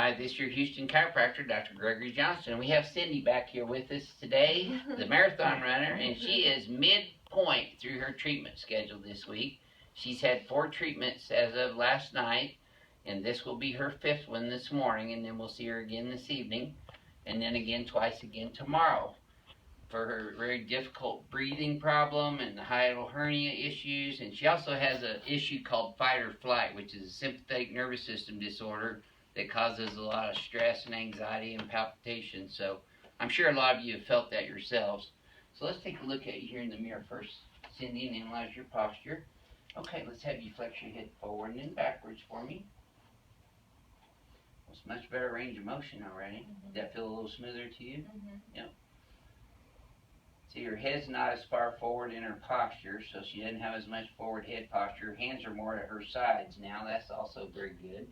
Hi, this is your Houston chiropractor, Dr. Gregory Johnston. We have Cindy back here with us today, the marathon runner, and she is midpoint through her treatment schedule this week. She's had 4 treatments as of last night, and this will be her 5th one this morning, and then we'll see her again this evening, and then again twice again tomorrow for her very difficult breathing problem and the hiatal hernia issues. And she also has an issue called fight or flight, which is a sympathetic nervous system disorder that causes a lot of stress and anxiety and palpitations. So I'm sure a lot of you have felt that yourselves. So let's take a look at you here in the mirror first, Cindy, and analyze your posture. Okay, let's have you flex your head forward and then backwards for me. It's much better range of motion already. Does that feel a little smoother to you? Yep. See, her head's not as far forward in her posture, so she doesn't have as much forward head posture. Her hands are more at her sides now. That's also very good.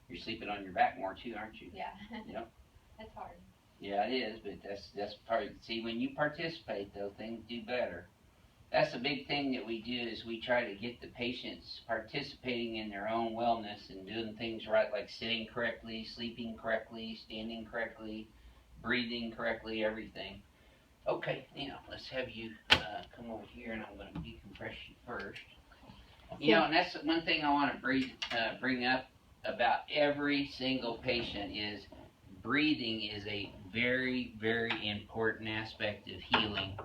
You're sleeping on your back more too, aren't you? Yeah. Yep. That's hard. Yeah, it is, but that's part of, see, when you participate though, things do better. That's a big thing that we do, is we try to get the patients participating in their own wellness and doing things right, like sitting correctly, sleeping correctly, standing correctly, breathing correctly, everything. Okay, now let's have you come over here, and I'm going to decompress you first. You know, and that's one thing I want to bring up about every single patient is breathing is a very, very important aspect of healing.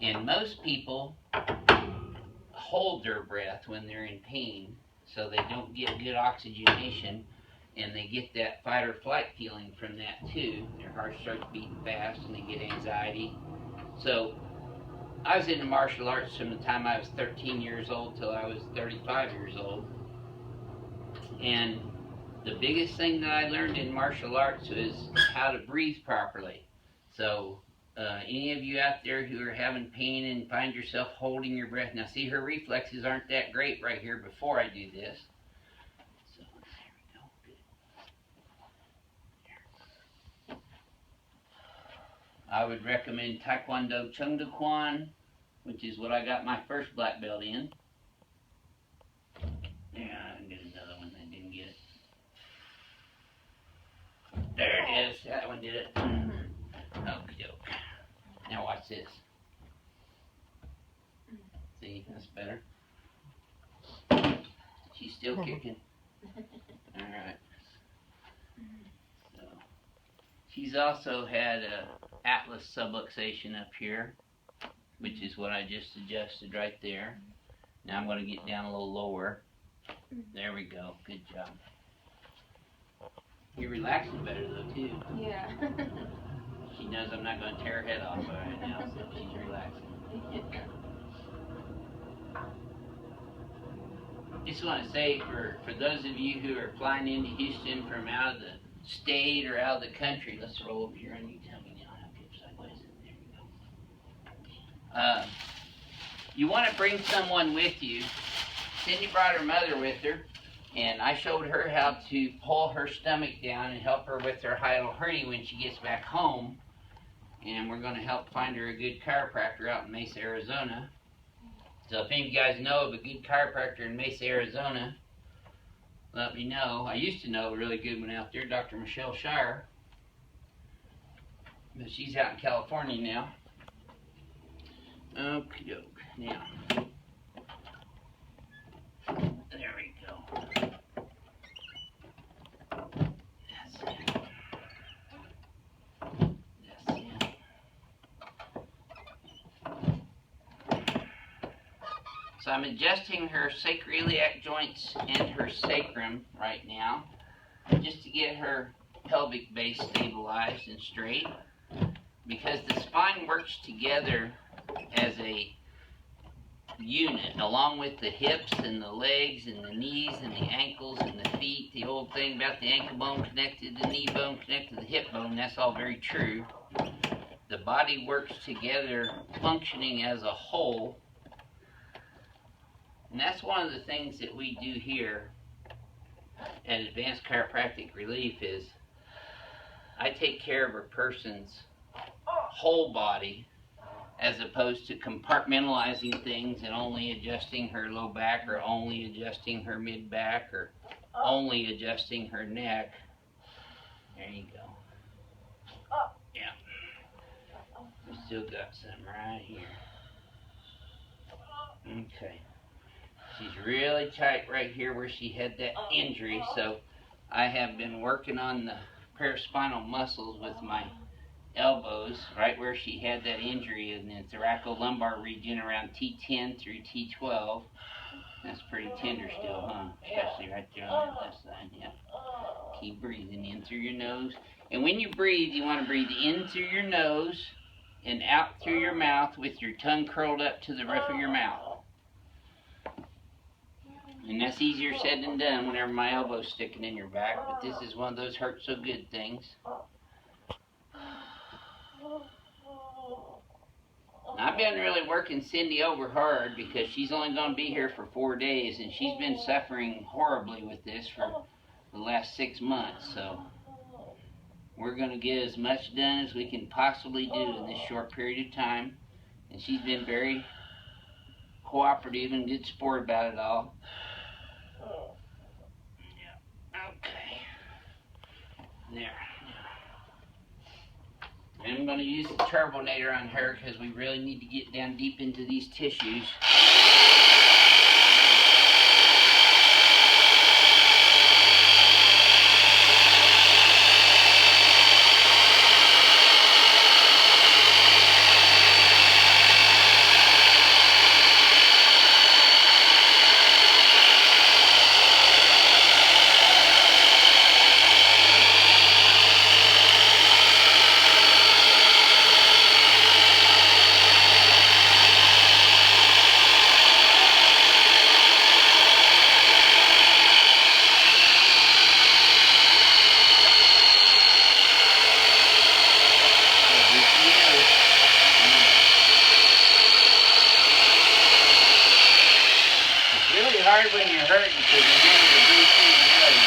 And most people hold their breath when they're in pain, so they don't get good oxygenation, and they get that fight or flight feeling from that too. Their heart starts beating fast and they get anxiety. So I was into martial arts from the time I was 13 years old till I was 35 years old. And the biggest thing that I learned in martial arts was how to breathe properly. So any of you out there who are having pain and find yourself holding your breath, now see, her reflexes aren't that great right here before I do this. So there we go. Good. I would recommend Taekwondo Chung Kwan, which is what I got my first black belt in. Yeah, I can get another one. I didn't get it. There it is. That one did it. Okie doke. Now watch this. See, that's better. She's still kicking. Alright. So, she's also had a atlas subluxation up here, which is what I just adjusted right there. Now I'm going to get down a little lower. There we go. Good job. You're relaxing better though too. Yeah. She knows I'm not going to tear her head off right now, so she's relaxing. Just want to say, for those of you who are flying into Houston from out of the state or out of the country, let's roll over here and you tell me now how to get sideways. There we go. You want to bring someone with you. Cindy brought her mother with her, and I showed her how to pull her stomach down and help her with her hiatal hernia when she gets back home. And we're going to help find her a good chiropractor out in Mesa, Arizona. So if any of you guys know of a good chiropractor in Mesa, Arizona, let me know. I used to know a really good one out there, Dr. Michelle Shire. But she's out in California now. Okie doke. Now, there we go. That's it. That's it. So I'm adjusting her sacroiliac joints and her sacrum right now, just to get her pelvic base stabilized and straight, because the spine works together as a unit, along with the hips and the legs and the knees and the ankles and the feet. The old thing about the ankle bone connected to the knee bone connected to the hip bone, that's all very true. The body works together, functioning as a whole. And that's one of the things that we do here at Advanced Chiropractic Relief is I take care of a person's whole body, as opposed to compartmentalizing things and only adjusting her low back or only adjusting her mid back or only adjusting her neck. you go. Yeah. We still got some right here. Okay. She's really tight right here where she had that injury, so I have been working on the paraspinal muscles with my elbows, right where she had that injury in the thoracolumbar region around T10 through T12. That's pretty tender still, huh? Especially right there on that left side, yeah. Keep breathing in through your nose. And when you breathe, you want to breathe in through your nose and out through your mouth with your tongue curled up to the roof of your mouth. And that's easier said than done whenever my elbow's sticking in your back, but this is one of those hurt so good things. I've been really working Cindy over hard because she's only going to be here for 4 days, and she's been suffering horribly with this for the last 6 months. So we're going to get as much done as we can possibly do in this short period of time. And she's been very cooperative and good sport about it all. Yeah. Okay. There. And I'm going to use the turbinator on her because we really need to get down deep into these tissues. When you're hurting, because you remember to breathe through your nose.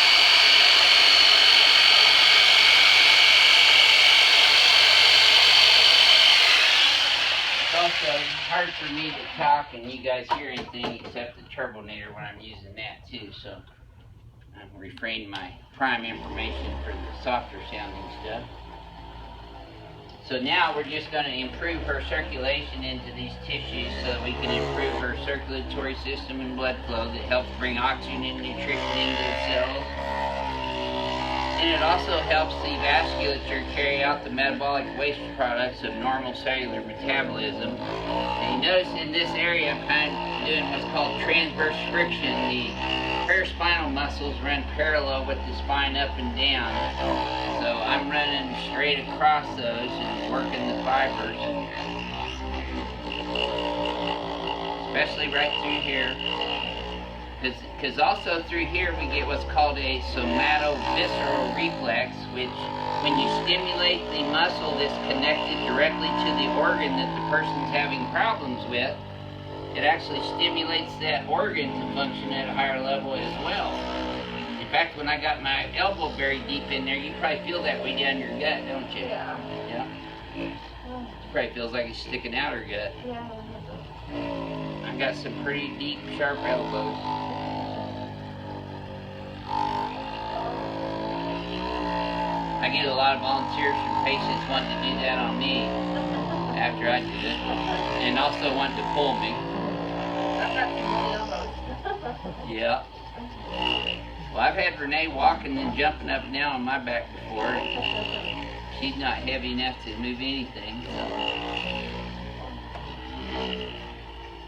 It's also hard for me to talk and you guys hear anything except the turbinator when I'm using that too, so I'm refraining my prime information for the softer sounding stuff. So now we're just going to improve her circulation into these tissues so that we can improve her circulatory system and blood flow that helps bring oxygen and nutrition into the cells. And it also helps the vasculature carry out the metabolic waste products of normal cellular metabolism. And you notice in this area I'm kind of doing what's called transverse friction. The paraspinal muscles run parallel with the spine up and down. So I'm running straight across those and working the fibers. Especially right through here. Because also through here we get what's called a somatovisceral reflex, which when you stimulate the muscle that's connected directly to the organ that the person's having problems with, it actually stimulates that organ to function at a higher level as well. In fact, when I got my elbow very deep in there, you probably feel that way down your gut, don't you? Yeah. It probably feels like it's sticking out her gut. Yeah. I've got some pretty deep, sharp elbows. I get a lot of volunteers from patients wanting to do that on me after I do it, and also wanting to pull me. Yeah. Well, I've had Renee walking and jumping up and down on my back before. She's not heavy enough to move anything. So.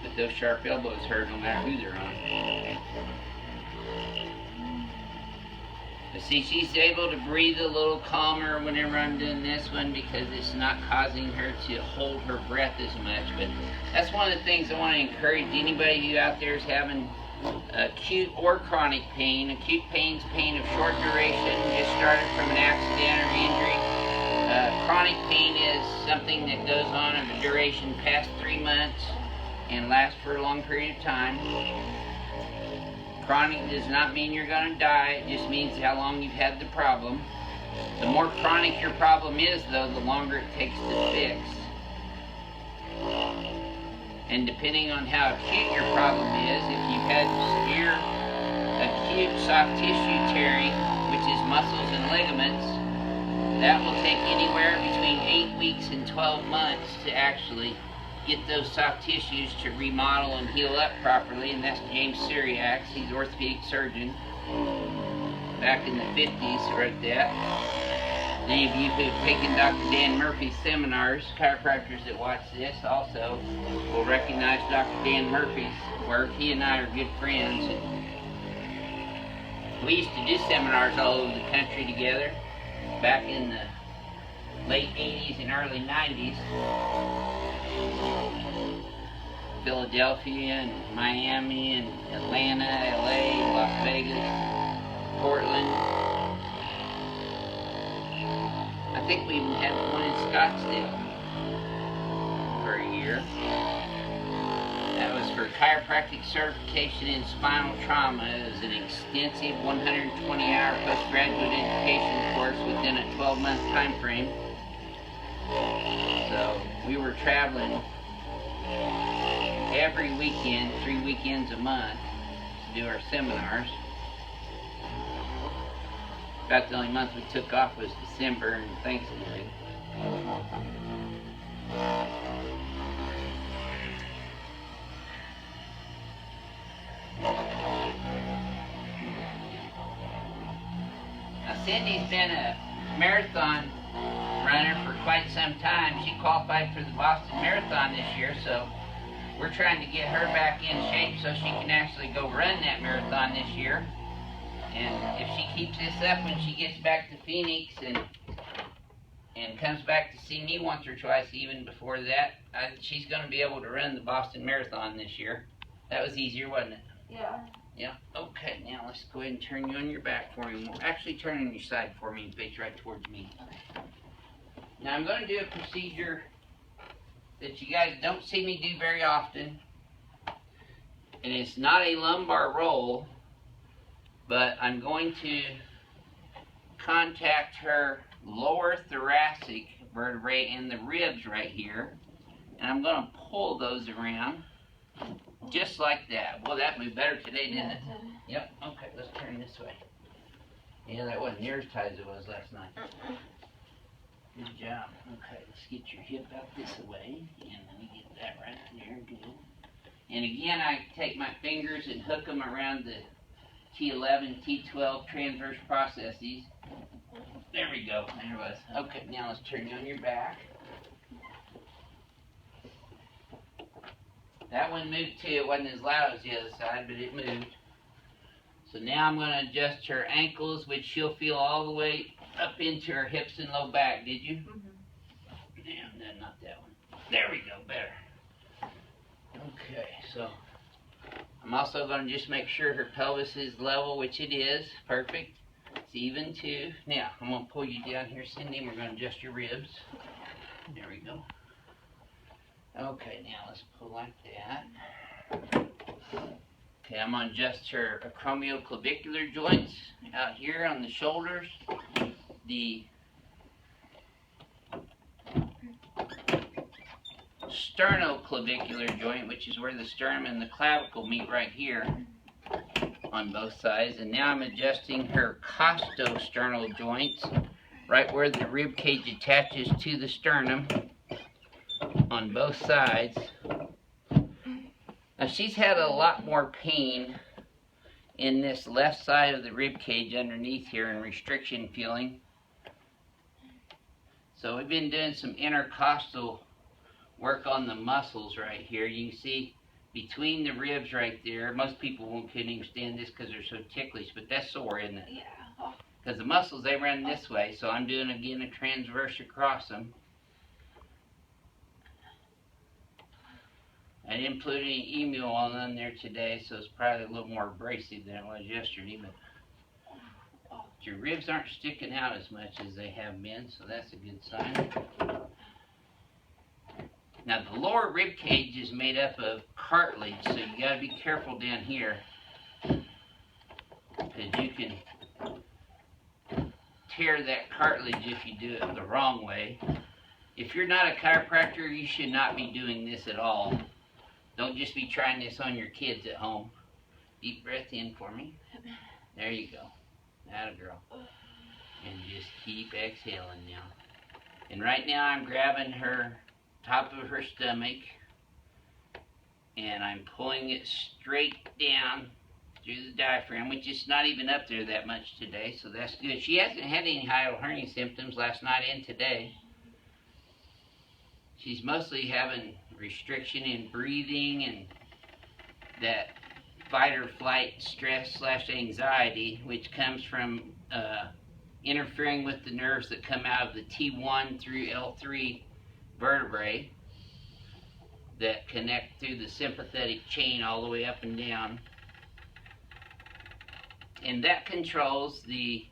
But those sharp elbows hurt no matter who they're on. But see, she's able to breathe a little calmer whenever I'm doing this one because it's not causing her to hold her breath as much. But that's one of the things I want to encourage anybody who out there is having acute or chronic pain. Acute pain's pain of short duration, just started from an accident or injury. Chronic pain is something that goes on of a duration past 3 months and lasts for a long period of time. Chronic does not mean you're going to die, it just means how long you've had the problem. The more chronic your problem is, though, the longer it takes to fix. And depending on how acute your problem is, if you've had severe acute soft tissue tearing, which is muscles and ligaments, that will take anywhere between 8 weeks and 12 months to actually get those soft tissues to remodel and heal up properly, and that's James Syriac. He's an orthopedic surgeon. Back in the 50s, wrote that. Any of you who've taken Dr. Dan Murphy's seminars, chiropractors that watch this also will recognize Dr. Dan Murphy's work. He and I are good friends. We used to do seminars all over the country together back in the late 80s and early 90s. Philadelphia and Miami and Atlanta, LA, Las Vegas, Portland. I think we even had one in Scottsdale for a year. That was for chiropractic certification in spinal trauma. It was an extensive 120-hour postgraduate education course within a 12-month time frame. So we were traveling every weekend, 3 weekends a month, to do our seminars. About the only month we took off was December and Thanksgiving. Now Cindy's been a marathon runner for quite some time. She qualified for the Boston Marathon this year, so we're trying to get her back in shape so she can actually go run that marathon this year. And if she keeps this up when she gets back to Phoenix and comes back to see me once or twice even before that, she's going to be able to run the Boston Marathon this year. That was easier, wasn't it? Yeah. Yeah. Okay, now let's go ahead and turn you on your back for me. Actually, turn on your side for me and face right towards me. Now I'm going to do a procedure that you guys don't see me do very often. And it's not a lumbar roll, but I'm going to contact her lower thoracic vertebrae and the ribs right here. And I'm going to pull those around just like that. Well, that moved better today, didn't it? Yep. Okay, let's turn this way. Yeah, that wasn't near as tight as it was last night. Good job. Okay, let's get your hip out this way. And let me get that right there. Good. And again, I take my fingers and hook them around the T11, T12 transverse processes. There we go. There it was. Okay, now let's turn you on your back. That one moved too. It wasn't as loud as the other side, but it moved. So now I'm going to adjust her ankles, which she'll feel all the way up into her hips and low back. Did you? Mm-hmm. No, not that one. There we go. Better. Okay, so I'm also going to just make sure her pelvis is level, which it is. Perfect. It's even too. Now, I'm going to pull you down here, Cindy, and we're going to adjust your ribs. There we go. Okay, now let's pull like that. Okay, I'm going to adjust her acromioclavicular joints out here on the shoulders. The sternoclavicular joint, which is where the sternum and the clavicle meet right here on both sides. And now I'm adjusting her costosternal joints right where the rib cage attaches to the sternum on both sides. Now she's had a lot more pain in this left side of the rib cage underneath here and restriction feeling. So we've been doing some intercostal work on the muscles right here. You can see between the ribs right there. Most people couldn't even stand this because they're so ticklish, but that's sore, isn't it? Yeah. Because the muscles, they run this way, so I'm doing again a transverse across them. I didn't put any email on there today, so it's probably a little more abrasive than it was yesterday, but your ribs aren't sticking out as much as they have been, so that's a good sign. Now the lower rib cage is made up of cartilage, so you got to be careful down here, because you can tear that cartilage if you do it the wrong way. If you're not a chiropractor, you should not be doing this at all. Don't just be trying this on your kids at home. Deep breath in for me. There you go. Atta girl. And just keep exhaling now. And right now I'm grabbing her top of her stomach and I'm pulling it straight down through the diaphragm, which is not even up there that much today, so that's good. She hasn't had any hiatal hernia symptoms last night and today. She's mostly having restriction in breathing and that fight or flight stress / anxiety, which comes from interfering with the nerves that come out of the T1 through L3 vertebrae that connect through the sympathetic chain all the way up and down. And that controls the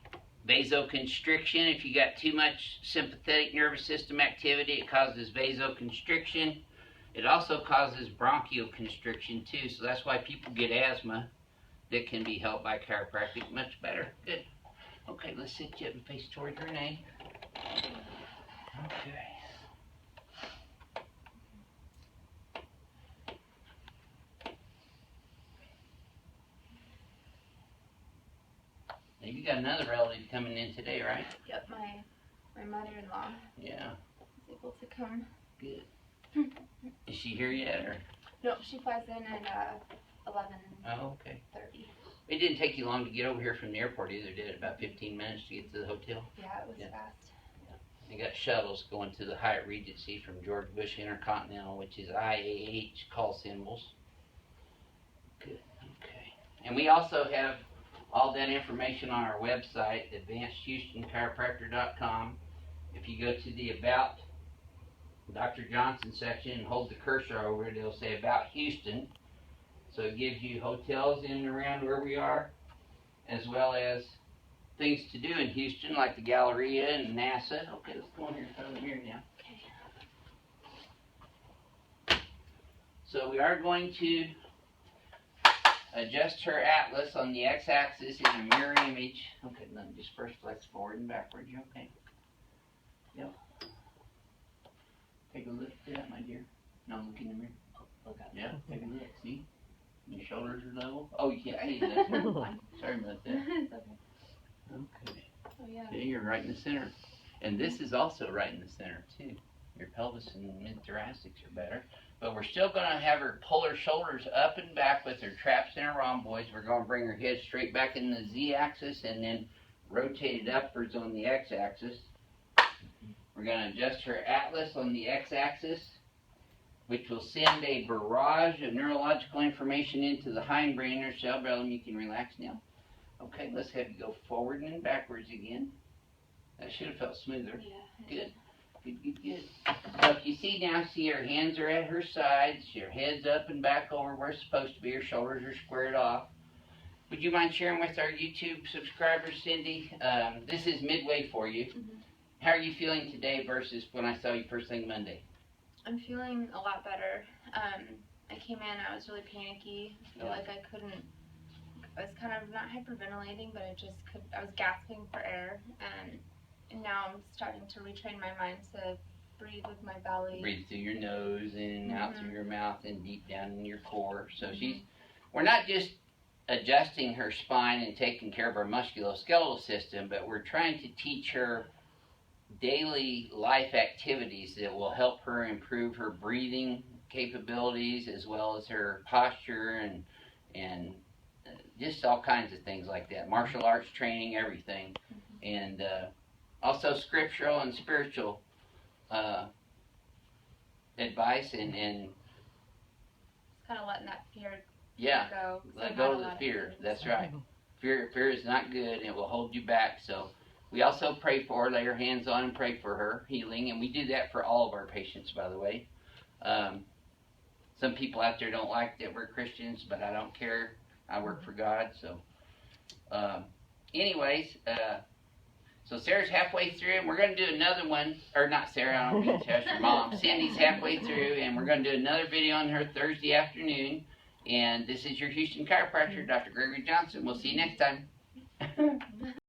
vasoconstriction. If you got too much sympathetic nervous system activity, it causes vasoconstriction. It also causes bronchial constriction too, so that's why people get asthma that can be helped by chiropractic much better. Good. Okay, let's sit you up and face towards Renee. Okay. Now you got another relative coming in today, right? Yep, my mother-in-law. Yeah. Was able to come. Good. Is she here yet, or? No, she flies in at 11:30. Oh, okay. It didn't take you long to get over here from the airport either, did it? About 15 minutes to get to the hotel? Yeah, it was fast. They got shuttles going to the Hyatt Regency from George Bush Intercontinental, which is IAH call symbols. Good, okay. And we also have all that information on our website, advancedchiropractor.com. If you go to the About Dr. Johnson section and hold the cursor over it, it'll say About Houston. So it gives you hotels in and around where we are, as well as things to do in Houston, like the Galleria and NASA. Okay, let's go in here and put them here now. Okay. So we are going to adjust her atlas on the x-axis in a mirror image. Okay, let me just first flex forward and backwards. You okay? Yep. Take a look at that, my dear. No, look in the mirror. Look up. Yeah, take a look. See? Your shoulders are level. Oh, you can't see that. Sorry about that. It's okay. Okay. Oh, yeah. Yeah, you're right in the center. And this is also right in the center, too. Your pelvis and mid-thoracics are better. But we're still going to have her pull her shoulders up and back with her traps and her rhomboids. We're going to bring her head straight back in the Z-axis and then rotate it upwards on the X-axis. We're going to adjust her atlas on the X-axis, which will send a barrage of neurological information into the hindbrain or cerebellum. You can relax now. Okay, let's have you go forward and backwards again. That should have felt smoother. Yeah. Good. Good, good, good. So if you see now, see her hands are at her sides, her head's up and back over where it's supposed to be, her shoulders are squared off. Would you mind sharing with our YouTube subscribers, Cindy? This is midway for you. Mm-hmm. How are you feeling today versus when I saw you first thing Monday? I'm feeling a lot better. I came in, I was really panicky. I feel like I was kind of not hyperventilating, but I was gasping for air. And now I'm starting to retrain my mind to breathe with my belly. Breathe through your nose in and out through your mouth and deep down in your core. So we're not just adjusting her spine and taking care of her musculoskeletal system, but we're trying to teach her daily life activities that will help her improve her breathing capabilities as well as her posture and just all kinds of things like that. Martial arts training, everything. And also scriptural and spiritual advice and kind of letting that fear go. Let go of the fear. That's right. Fear is not good and it will hold you back. So we also pray for her, lay our hands on and pray for her healing, and we do that for all of our patients, by the way. Some people out there don't like that we're Christians, but I don't care. I work for God, so so Sarah's halfway through, and we're going to do another one, or not Sarah, I don't mean to tell your mom. Cindy's halfway through, and we're going to do another video on her Thursday afternoon, and this is your Houston chiropractor, Dr. Gregory Johnson. We'll see you next time.